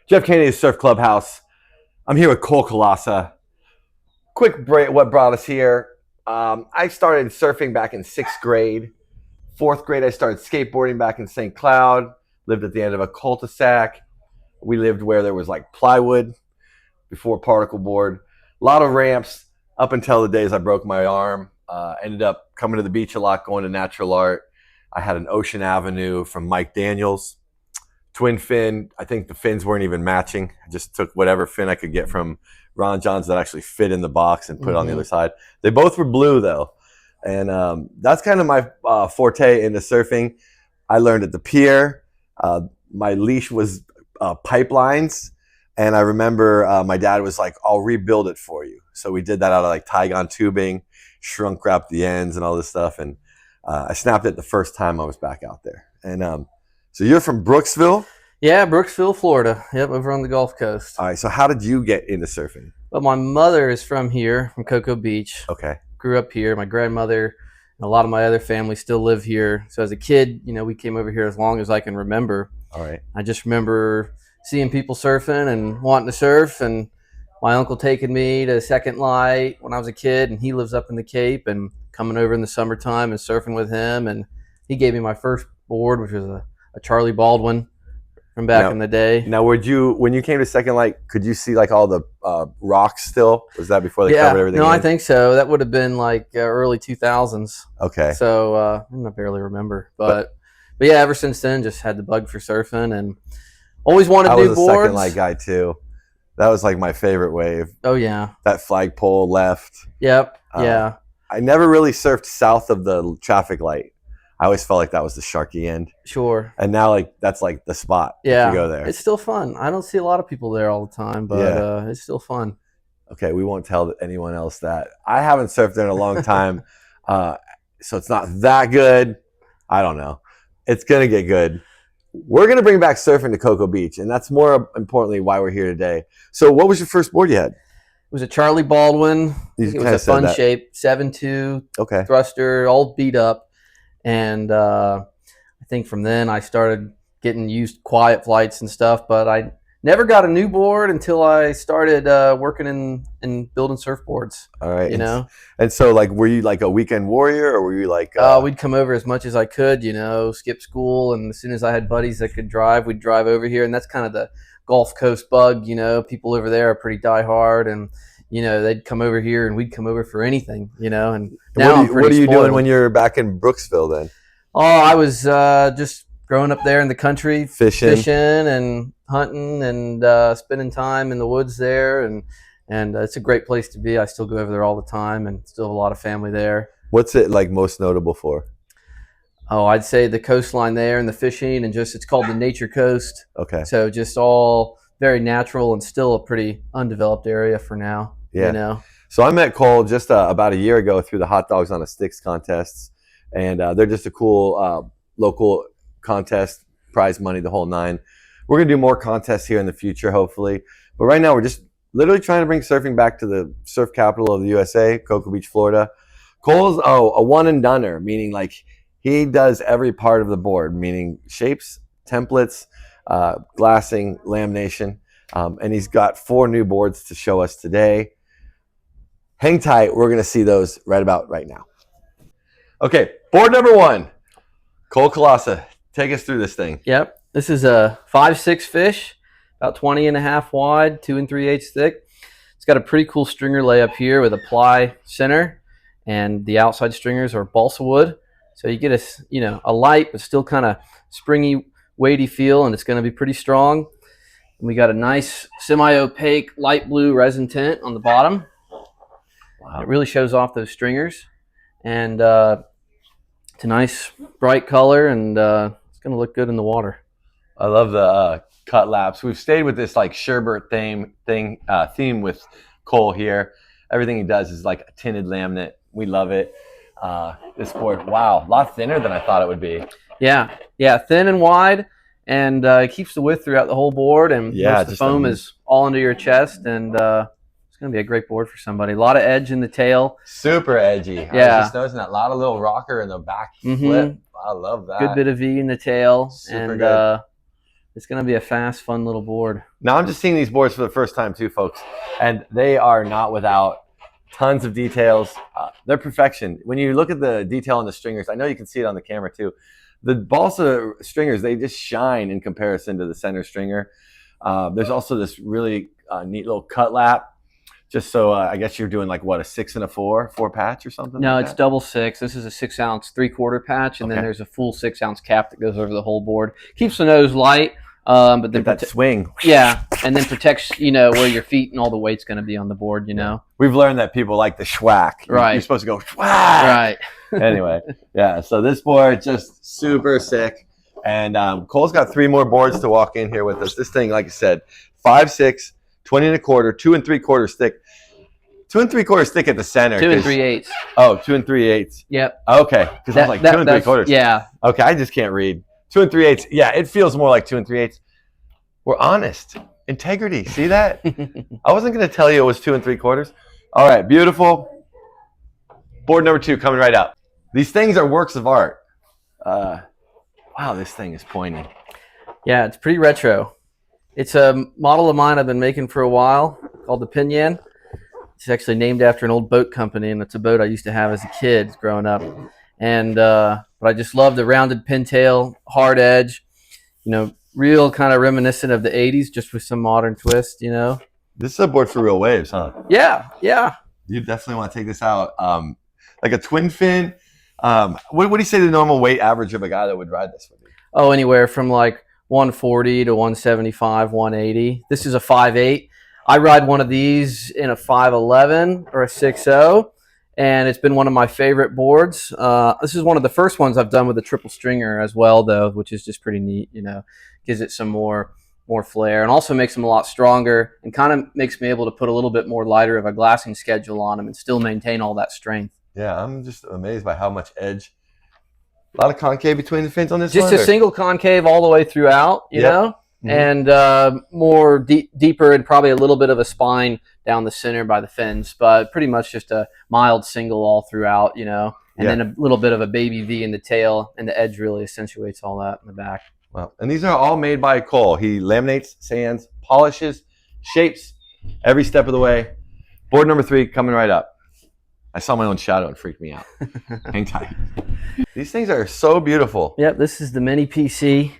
Jeff Kennedy's Surf Club Haus. I'm here with Cole Kolasa. Quick break, what brought us here? I started surfing back in 6th grade. 4th grade, I started skateboarding back in St. Cloud. Lived at the end of a cul-de-sac. We lived where there was like plywood before particle board. A lot of ramps up until the days I broke my arm. Ended up coming to the beach a lot, going to natural art. I had an Ocean Avenue from Mike Daniels. Twin fin. I think the fins weren't even matching. I just took whatever fin I could get from Ron Johns that actually fit in the box and put it on the other side. They both were blue though. And that's kind of my forte into surfing. I learned at the pier. My leash was pipelines. And I remember my dad was like, I'll rebuild it for you. So we did that out of like Tygon tubing, shrunk wrapped the ends and all this stuff. And I snapped it the first time I was back out there. And so you're from Brooksville? Yeah, Brooksville, Florida. Yep, over on the Gulf Coast. All right, so how did you get into surfing? But my mother is from here, from Cocoa Beach. Okay. Grew up here. My grandmother and a lot of my other family still live here. So as a kid, we came over here as long as I can remember. All right. I just remember seeing people surfing and wanting to surf, and my uncle taking me to Second Light when I was a kid, and he lives up in the Cape, and coming over in the summertime and surfing with him. And he gave me my first board, which was a Charlie Baldwin from back in the day. Now, when you came to Second Light, could you see like all the rocks still? Was that before they covered everything? No, I think so. That would have been like early 2000s. Okay. So I barely remember, but yeah, ever since then, just had the bug for surfing and always wanted new boards. I was a Second Light guy too. That was like my favorite wave. Oh yeah. That flagpole left. Yep. Yeah. I never really surfed south of the traffic light. I always felt like that was the sharky end. Sure. And now like that's like the spot to go there. It's still fun. I don't see a lot of people there all the time, but it's still fun. Okay, we won't tell anyone else that. I haven't surfed there in a long time, so it's not that good. I don't know. It's going to get good. We're going to bring back surfing to Cocoa Beach, and that's more importantly why we're here today. So what was your first board you had? It was a Charlie Baldwin. It was a fun shape, 7.2 thruster, all beat up. And I think from then I started getting used quiet flights and stuff, but I never got a new board until I started working in building surfboards. All right. And so like, were you like a weekend warrior, or were you like... we'd come over as much as I could, skip school. And as soon as I had buddies that could drive, we'd drive over here. And that's kind of the Gulf Coast bug, people over there are pretty diehard, and they'd come over here and we'd come over for anything, and now what are you doing when you're back in Brooksville then? Oh, I was just growing up there in the country, fishing and hunting and spending time in the woods there. And it's a great place to be. I still go over there all the time and still have a lot of family there. What's it like most notable for? Oh, I'd say the coastline there and the fishing, and just, it's called the Nature Coast. Okay. So just all very natural and still a pretty undeveloped area for now. Yeah. So I met Cole just about a year ago through the Hot Dogs on a Sticks contests, and they're just a cool local contest, prize money, the whole nine. We're gonna do more contests here in the future, hopefully. But right now, we're just literally trying to bring surfing back to the surf capital of the USA, Cocoa Beach, Florida. Cole's a one and doneer, meaning like he does every part of the board, meaning shapes, templates, glassing, lamination, and he's got 4 new boards to show us today. Hang tight. We're going to see those right now. Okay, board number 1. Cole Kolasa, take us through this thing. Yep. This is a 5'6" fish, about 20.5 wide, 2 3/8 thick. It's got a pretty cool stringer layup here with a ply center, and the outside stringers are balsa wood. So you get a light but still kind of springy, weighty feel, and it's going to be pretty strong. And we got a nice semi-opaque light blue resin tint on the bottom. Wow. It really shows off those stringers, and it's a nice bright color, and it's going to look good in the water. I love the cut laps. We've stayed with this like sherbet theme with Cole here. Everything he does is like a tinted laminate. We love it. This board, wow, a lot thinner than I thought it would be. Yeah, thin and wide, and it keeps the width throughout the whole board, and the foam is all under your chest, and it's going to be a great board for somebody. A lot of edge in the tail. Super edgy. Yeah. I was just noticing that. A lot of little rocker in the back flip. I love that. Good bit of V in the tail. Super good. It's going to be a fast, fun little board. Now I'm just seeing these boards for the first time too, folks, and they are not without tons of details. They're perfection. When you look at the detail on the stringers, I know you can see it on the camera too. The balsa stringers, they just shine in comparison to the center stringer. There's also this really neat little cut lap. Just so I guess you're doing like what, a 6 and a 4 patch or something? No, like it's that? double 6. This is a 6-ounce 3/4 patch, and then there's a full 6-ounce cap that goes over the whole board. Keeps the nose light, but then that swing. Yeah, and then protects where your feet and all the weight's going to be on the board. We've learned that people like the schwack. Right. You're supposed to go schwack. Right. Anyway, yeah. So this board just super sick, and Cole's got 3 more boards to walk in here with us. This thing, like I said, 5'6", 20 1/4, 2 3/4 stick. 2 3/4 stick at the center. 2 3/8. Oh, 2 3/8. Yep. Okay, because I was like 2 3/4. Yeah. Okay, I just can't read. 2 3/8. Yeah, it feels more like 2 3/8. We're honest. Integrity. See that? I wasn't going to tell you it was 2 3/4. All right, beautiful. Board number 2 coming right up. These things are works of art. Wow, this thing is pointy. Yeah, it's pretty retro. It's a model of mine I've been making for a while called the Pinyan. It's actually named after an old boat company, and it's a boat I used to have as a kid growing up. And but I just love the rounded pintail, hard edge, real kind of reminiscent of the 80s, just with some modern twist, This is a board for real waves, huh? Yeah, yeah. You definitely want to take this out. Like a twin fin. What do you say the normal weight average of a guy that would ride this would be? Oh, anywhere from like 140 to 175, 180. This is a 5'8". I ride one of these in a 5'11" or a 6'0", and it's been one of my favorite boards. This is one of the first ones I've done with a triple stringer as well, though, which is just pretty neat. Gives it some more flair, and also makes them a lot stronger, and kind of makes me able to put a little bit more lighter of a glassing schedule on them and still maintain all that strength. Yeah, I'm just amazed by how much edge. A lot of concave between the fins on this just one? Just a single concave all the way throughout, you know? Mm-hmm. And more deeper and probably a little bit of a spine down the center by the fins, but pretty much just a mild single all throughout, and then a little bit of a baby V in the tail, and the edge really accentuates all that in the back. Wow. And these are all made by Cole. He laminates, sands, polishes, shapes every step of the way. Board number 3 coming right up. I saw my own shadow and freaked me out. Hang tight. These things are so beautiful. Yep, this is the Mini PC,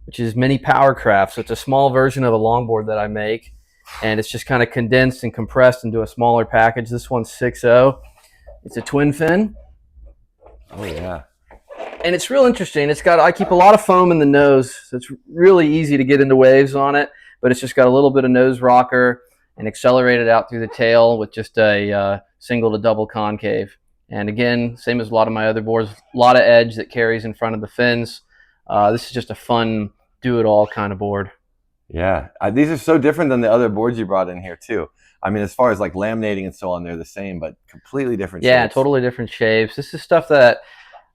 which is Mini Powercraft. So it's a small version of a longboard that I make, and it's just kind of condensed and compressed into a smaller package. This one's 6.0. It's a twin fin. Oh yeah. And it's real interesting. I keep a lot of foam in the nose, so it's really easy to get into waves on it, but it's just got a little bit of nose rocker and accelerated out through the tail with just a single to double concave. And again, same as a lot of my other boards, a lot of edge that carries in front of the fins. This is just a fun do-it-all kind of board. Yeah, these are so different than the other boards you brought in here too. I mean, as far as like laminating and so on, they're the same, but completely different shapes. Yeah, totally different shapes. This is stuff that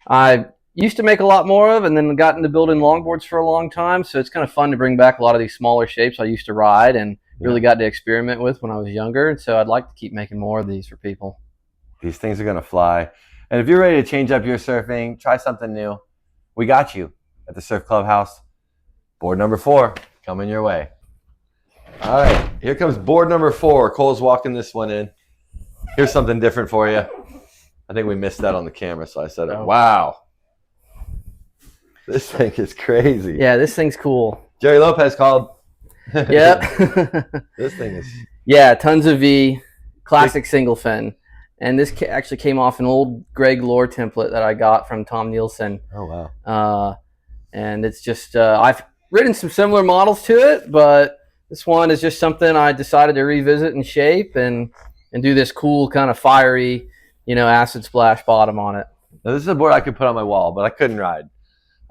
I used to make a lot more of, and then got into building longboards for a long time. So it's kind of fun to bring back a lot of these smaller shapes I used to ride and really got to experiment with when I was younger. And so I'd like to keep making more of these for people. These things are going to fly. And if you're ready to change up your surfing, try something new, we got you at the Surf Club Haus. Board number 4 coming your way. All right, here comes board number 4. Cole's walking this one in. Here's something different for you. I think we missed that on the camera, so I said it. Wow. This thing is crazy. Yeah, this thing's cool. Jerry Lopez called. Yep. This thing is... Yeah, tons of V, classic single fin. And this actually came off an old Greg Lore template that I got from Tom Nielsen. Oh, wow. And it's just, I've ridden some similar models to it, but this one is just something I decided to revisit and shape and do this cool kind of fiery, acid splash bottom on it. Now, this is a board I could put on my wall, but I couldn't ride.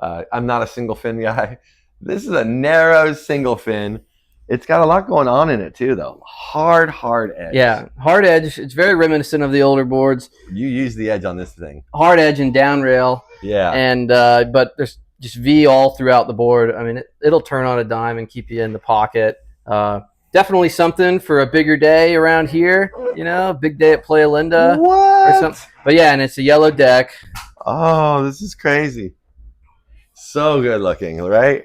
I'm not a single fin guy. This is a narrow single fin. It's got a lot going on in it too, though. Hard edge. Yeah, hard edge. It's very reminiscent of the older boards. You use the edge on this thing. Hard edge and down rail. Yeah. And but there's just V all throughout the board. I mean, it'll turn on a dime and keep you in the pocket. Definitely something for a bigger day around here. Big day at Playa Linda. What? Or something. But yeah, and it's a yellow deck. Oh, this is crazy. So good looking, right?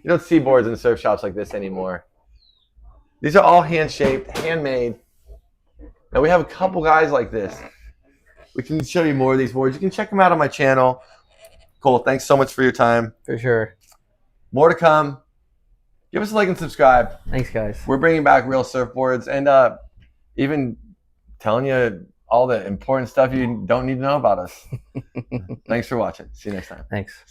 You don't see boards in surf shops like this anymore. These are all hand-shaped, handmade. Now we have a couple guys like this. We can show you more of these boards. You can check them out on my channel. Cole, thanks so much for your time. For sure. More to come. Give us a like and subscribe. Thanks, guys. We're bringing back real surfboards and even telling you all the important stuff you don't need to know about us. Thanks for watching. See you next time. Thanks.